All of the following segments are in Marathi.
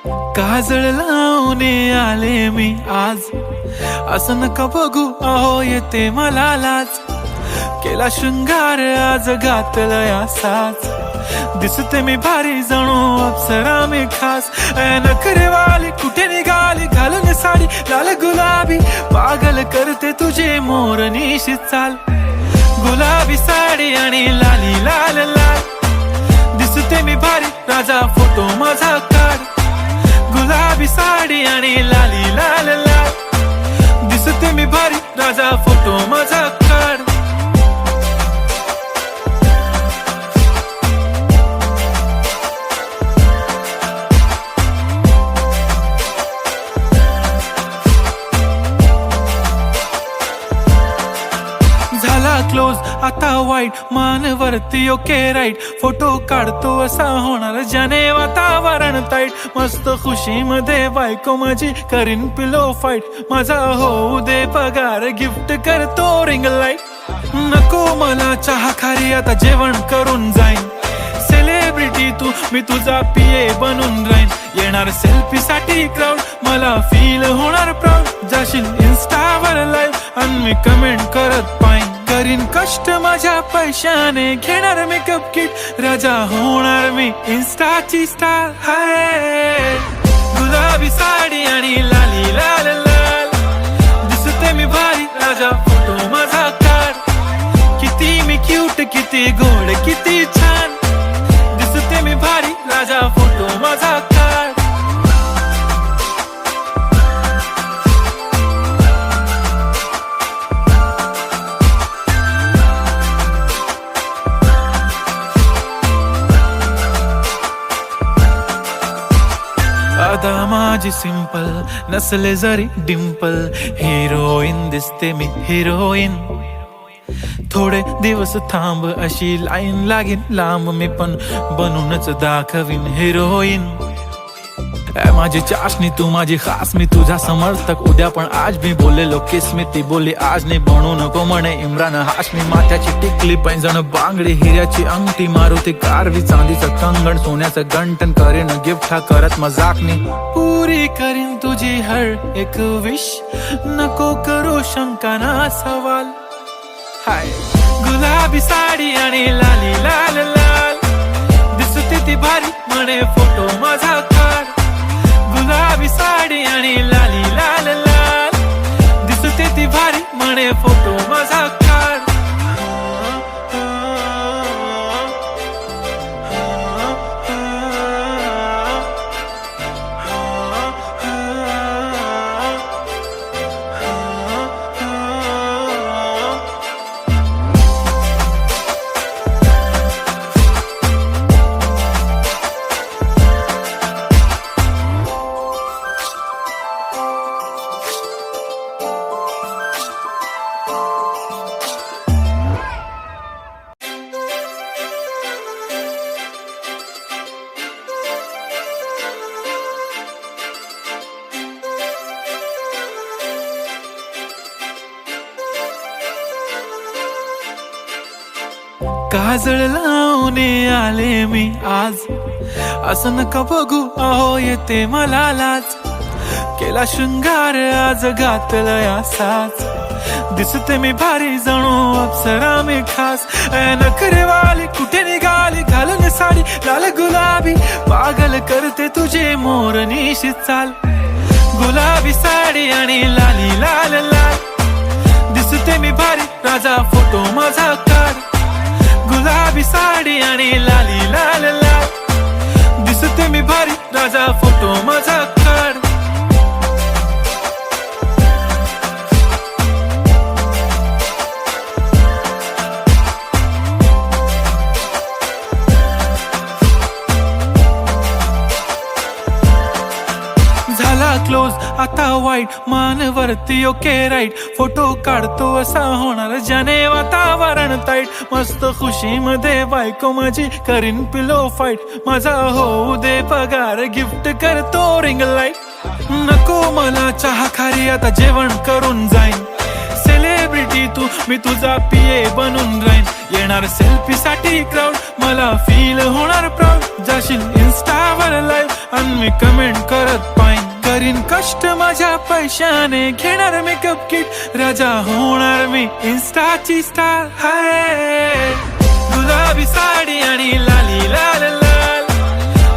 काजळ लावून आले मी आज, असं नका बघू अहो येते मला लाज. केला शृंगार आज घातलाय असाच, दिसते मी भारी जणू अप्सरा मी खास. नखरेवाली कुठे निघाली घालून साडी लाल गुलाबी, पागल करते तुझे मोरनीशी चाल. गुलाबी साडी आणि लाली लाल लाल, दिसते मी भारी राजा फोटो माझा काढ. गुलाबी साडी आणि लाली लाल लाल, दिसते मी भारी राजा फोटो माझा काढ. झाला क्लोज आता वाईट, मान वरती ओके राईट. फोटो काढतो असा होणार ज्याने वातावरण ताईट. मस्त खुशी मध्ये बायको माझी करीन पिलो फाईट. माझा होऊ दे पगार गिफ्ट करतो रिंग लाईट. नको मला चहा खारी आता जेवण करून जाईन. सेलिब्रिटी तू मी तुझा पिये बनून राहीन. येणार सेल्फी साठी क्राऊड मला फील होणार प्राऊड. जाशील इन्स्टावर लाईव्ह आणि मी कमेंट करत पाईन. करीन कष्ट माझ्या पैशाने घेणार मेकअप किट. राजा होणार मी इन्स्टाची स्टार. हाय गुलाबी साडी आणि लाली लाल लाल, दिसते मी भारी राजा फोटो माझा काढ. किती मी क्यूट किती गोड किती छान, दिसते मी भारी राजा फोटो माझा काढ. अदा माझी सिंपल नसले जरी डिंपल, हिरोईन दिसते मी हिरोईन. थोडे दिवस थांब अशी लाईन लागेल लांब, मी पण बनूनच दाखवीन हिरोईन. माझी चाशनी तू माझी खास, मी तुझा समर्थक उद्या पण आज. मी बोललेलो किस मी ती बोली आज नाही. बनू नको म्हणे इम्रान हाशमी. माथ्याची टिकली पैंजण बांगडी, हिऱ्याची अंगठी, मारुती कारवी, चांदीचं कंगण, सोन्याचं गंटन. करीन गिफ्ट हा करत मजाकनी. पुरी करीन तुझी हर एक विश, नको करू शंका ना सवाल. हाय गुलाबी साडी आणि लाली लाल लाल, दिसते ती भारी म्हणे फोटो माझा काढ. गुलाबी साडी आणि लाली लाल लाल, दिसते ती भारी म्हणे फोटो माझा काढ. काजळ लावून आले मी आज, असं नका बघू अहो येते मला लाज. केला शृंगार आज घातलाय असाच, दिसते मी भारी जणू अप्सरा मी खास. नखरेवाली कुठे निघाली घालून साडी लाल गुलाबी, पागल करते तुझे मोरनीशी चाल. गुलाबी साडी आणि लाली लाल लाल, दिसते मी भारी राजा फोटो माझा काढ. गुलाबी साडी आणि लाली लाल लाल, दिसते मी भारी राजा फोटो माझा काढ. झाला क्लोज आता वाईट, मान वरती ओके राईट. फोटो काढतो असा होणार ज्याने वातावरण ताईट. मस्त खुशी मध्ये बायको माझी करीन पिलो फाईट. माझा होऊ दे पगार गिफ्ट करतो रिंग लाईट. नको मला चहा खारी आता जेवण करून जाईन. सेलिब्रिटी तू, मी तुझा पिये बनून राहीन. येणार सेल्फी साठी क्राऊड, मला फील होणार प्राऊड. जाशील इन्स्टावर लाईव्ह आणि मी कमेंट करत पाहिन. करीन कष्ट माझ्या पैशाने, घेणार मेकअप किट, राजा होणार मी इन्स्टाची स्टार. हाय गुलाबी साडी आणि लाली लाल लाल,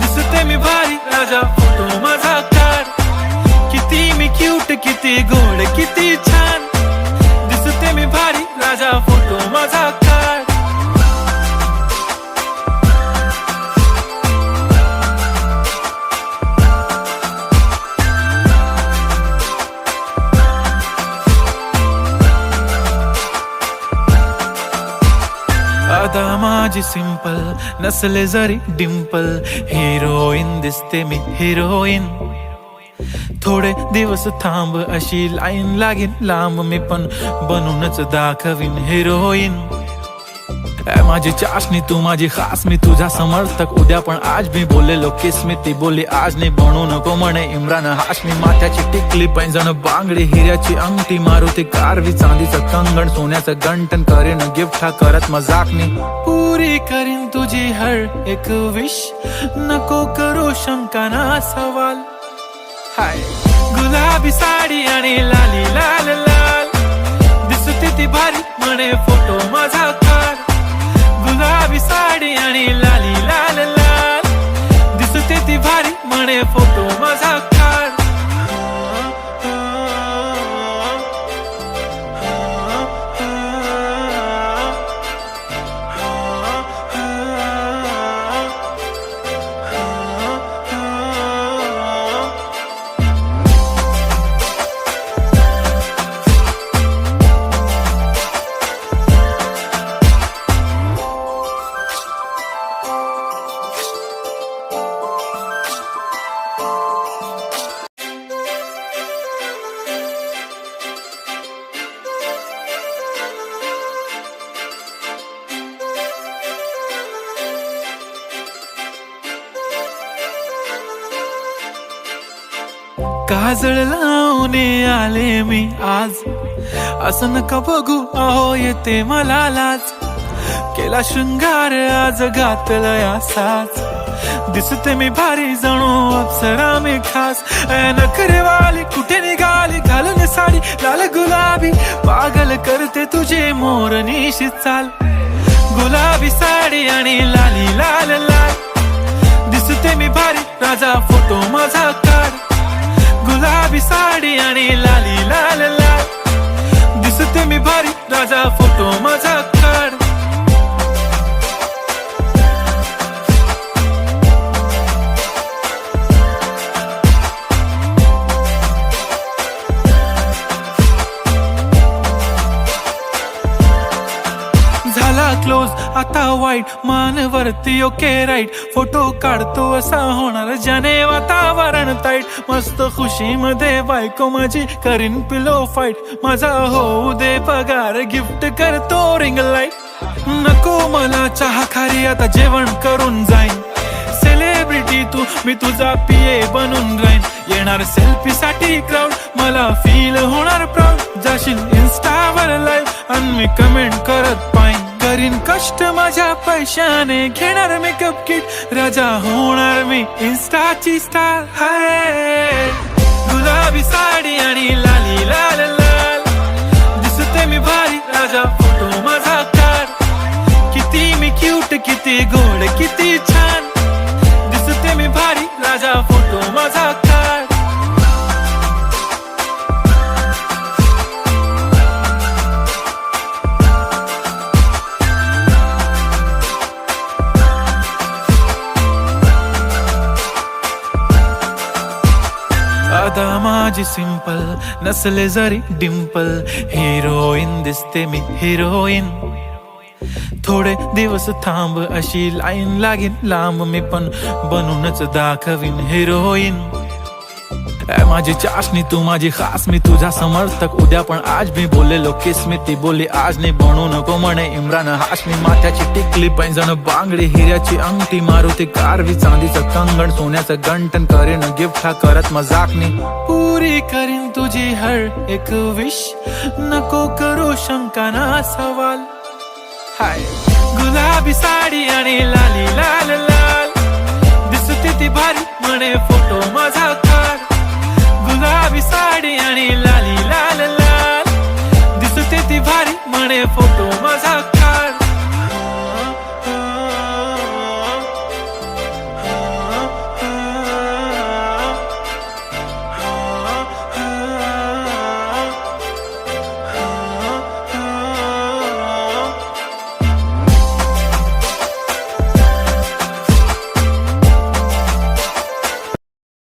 दिसते मी भारी, राजा फोटो माझा काढ. किती मी क्यूट, किती गोड, किती छान, दिसते मी भारी, राजा फोटो माझा काढ. अदा माझी सिंपल, नसले जरी डिंपल, हिरोईन दिसते मी हिरोईन. थोडे दिवस थांब, अशी लाईन लागेल लांब, मी पण बनूनच दाखवीन हिरोईन. माझी चाशनी तू माझी खास, मी तुझा समर्थक उद्या पण आज. मी बोललेलो किस मी, ती बोलली आज नाही, बनू नको म्हणे इम्रान हाशमी. माथ्याची टिकली, पैंजण, बांगडी, हिऱ्याची अंगठी, मारुती कारवी, चांदीचं कंगण, सोन्याचं गंटन, करीन गिफ्ट हा करत मजाक मी. पुरी करीन तुझी हर एक विश, नको करू शंका ना सवाल. हाय गुलाबी साडी आणि लाली लाल लाल, दिसते ती भारी, म्हणे फोटो माझा काढ. गुलाबी साडी आणि लाली लाल लाल, दिसते ती भारी, म्हणे फोटो माझा काढ. काजळ लावणे आले मी आज, असं नका बघू अहो येते मला लाज. केला शृंगार आज घातला साज, दिसते मी भारी जणू अप्सरा मी खास. नखरेवाली कुठे निघाली, घालून साडी लाल गुलाबी, पागल करते तुझे मोरनीशी चाल. गुलाबी साडी आणि लाली लाल लाल, दिसते मी भारी, राजा फोटो माझा काढ. गुलाबी साडी आणि लाली लाल लाल, दिसते मी भारी, राजा फोटो माझा काढ. झाला क्लोज आता वाईट, मान वरती ओके राईट, फोटो काढतो असा होणार ज्याने वातावरण ताईट. मस्त खुशी मध्ये बायको माझी करीन पिलो फाईट, माझा होऊ दे पगार, गिफ्ट करतो रिंग लाईट. नको मला चहा खारी, आता जेवण करून जाईन. सेलिब्रिटी तू, मी तुझा पिये बनून राहीन. येणार सेल्फी साठी क्राऊड, मला फील होणार प्राऊड. जाशील इन्स्टावर लाईव्ह आणि मी कमेंट करत पाहिन. करीन कष्ट माझ्या पैशाने, घेणार मेकअप किट, राजा होणार मी इन्स्टाची स्टार. हाय गुलाबी साडी आणि लाली लाल लाल, दिसते मी भारी, राजा फोटो माझा काढ. किती मी क्यूट, किती गोड, किती छान, दिसते मी भारी, राजा फोटो माझा काढ. अदा माझी सिंपल, नसले जरी डिंपल, हिरोईन दिसते मी हिरोईन. थोडे दिवस थांब, अशी लाईन लागेल लांब, मी पण बनूनच दाखवीन हिरोईन. ए माझी चाशनी तू माझी खास, मी तुझा समर्थक उद्या पण आज मी बोललेलो किस मी, ती बोलली आज नाही बनू नको म्हणे इम्रान हाशमी. माथ्याची टिकली पैंजण बांगडी हिऱ्याची अंगठी, मारुती कारवी चांदीचं कंगण सोन्याचं गंटन, करेन गिफ्ट हा करत मजाकनी. पुरी करीन तुझी हर एक विश, नको करू शंका ना सवाल. हाय गुलाबी साडी आणि लाली लाल लाल, दिसते ती भारी म्हणे फोटो माझा काढ. गुलाबी साडी आणि लाली लाल लाल, दिसते ती भारी म्हणे फोटो माझा